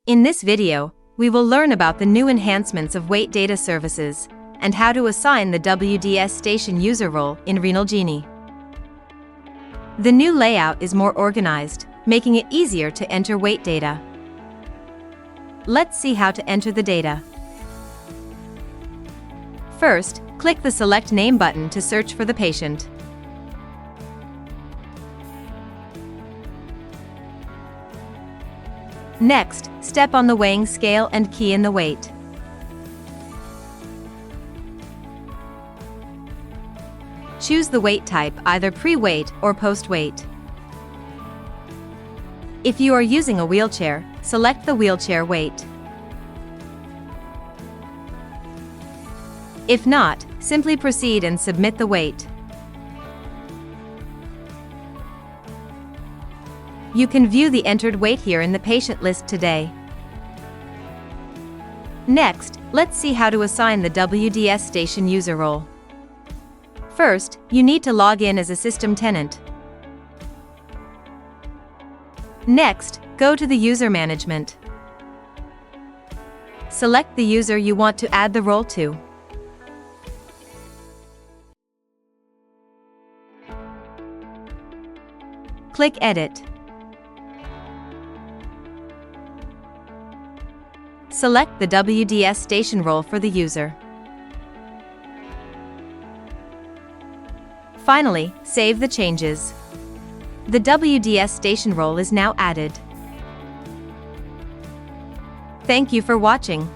In this video, we will learn about the new enhancements of Wait Data Services and how to assign the WDS Station user role in RenalGenie. The new layout is more organized, making it easier to enter wait data. Let's see how to enter the data. First, click the Select Name button to search for the patient. Next, step on the weighing scale and key in the weight. Choose the weight type, either pre-weight or post-weight. If you are using a wheelchair, select the wheelchair weight. If not, simply proceed and submit the weight. You can view the entered weight here in the patient list today. Next, let's see how to assign the WDS Station user role. First, you need to log in as a system tenant. Next, go to the User Management. Select the user you want to add the role to. Click Edit. Select the WDS Station role for the user. Finally, save the changes. The WDS Station role is now added. Thank you for watching.